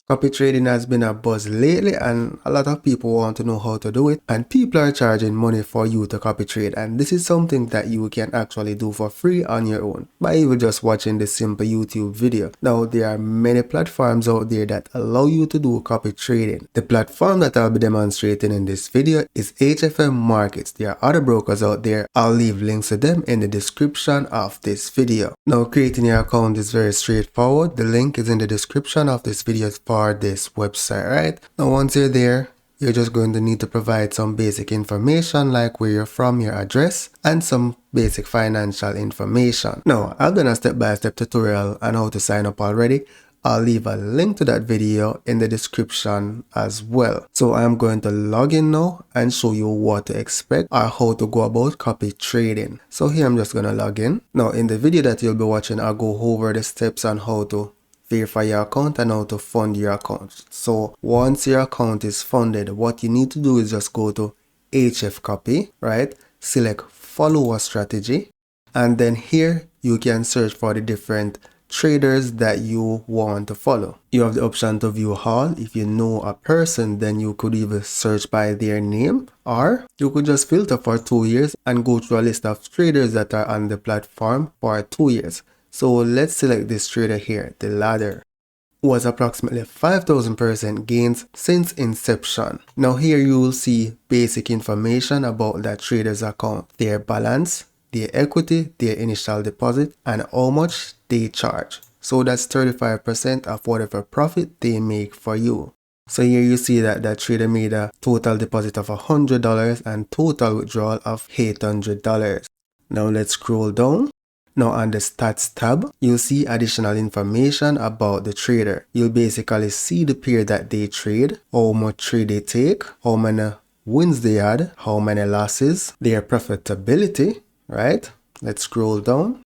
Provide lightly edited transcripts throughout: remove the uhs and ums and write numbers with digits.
Copy trading has been a buzz lately and a lot of people want to know how to do it, and people are charging money for you to copy trade, and this is something that you can actually do for free on your own by even just watching this simple YouTube video. Now there are many platforms out there that allow you to do copy trading. The platform that I'll be demonstrating in this video is HFM Markets. There are other brokers out there. I'll leave links to them in the description of this video. Now creating your account is very straightforward. The link is in the description of this video for this website, right? Now once you're there, you're just going to need to provide some basic information like where you're from, your address, and some basic financial information. Now I've done a step-by-step tutorial on how to sign up already. I'll leave a link to that video in the description as well. So I'm going to log in now and show you what to expect or how to go about copy trading. So here I'm just going to log in. Now in the video that you'll be watching, I'll go over the steps on how to verify your account and how to fund your account. So once your account is funded, what you need to do is just go to HF copy, right? Select follower strategy, and then here you can search for the different traders that you want to follow. You have the option to view all. If you know a person, then you could either search by their name, or you could just filter for 2 years and go through a list of traders that are on the platform for 2 years. So let's select this trader here. The ladder was approximately 5,000% gains since inception. Now here you will see basic information about that trader's account, their balance, their equity, their initial deposit, and how much they charge. So that's 35% of whatever profit they make for you. So here you see that that trader made a total deposit of $100 and total withdrawal of $800. Now let's scroll down. Now on the stats tab, you'll see additional information about the trader. You'll basically see the pair that they trade, how much trade they take, how many wins they had, how many losses, their profitability, right? Let's scroll down,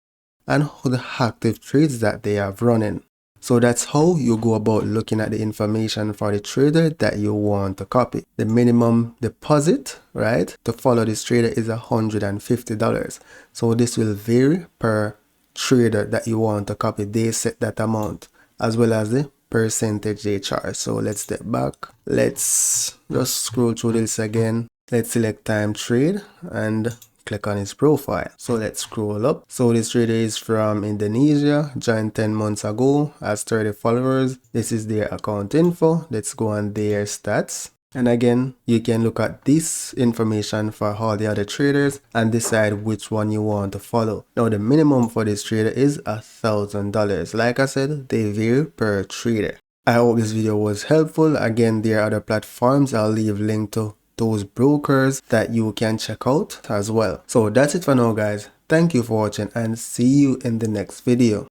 and the active trades that they have running. So that's how you go about looking at the information for the trader that you want to copy. The minimum deposit, right, to follow this trader is $150. So this will vary per trader that you want to copy. They set that amount, as well as the percentage they charge. So let's step back. Let's just scroll through this again. Let's select time trade and click on his profile. So let's scroll up. So this trader is from Indonesia, joined 10 months ago, has 30 followers. This is their account info. Let's go on their stats. And again, you can look at this information for all the other traders and decide which one you want to follow. Now the minimum for this trader is $1,000. Like I said, they vary per trader. I hope this video was helpful. Again, there are other platforms. I'll leave link to those brokers that you can check out as well. So that's it for now, guys. Thank you for watching and see you in the next video.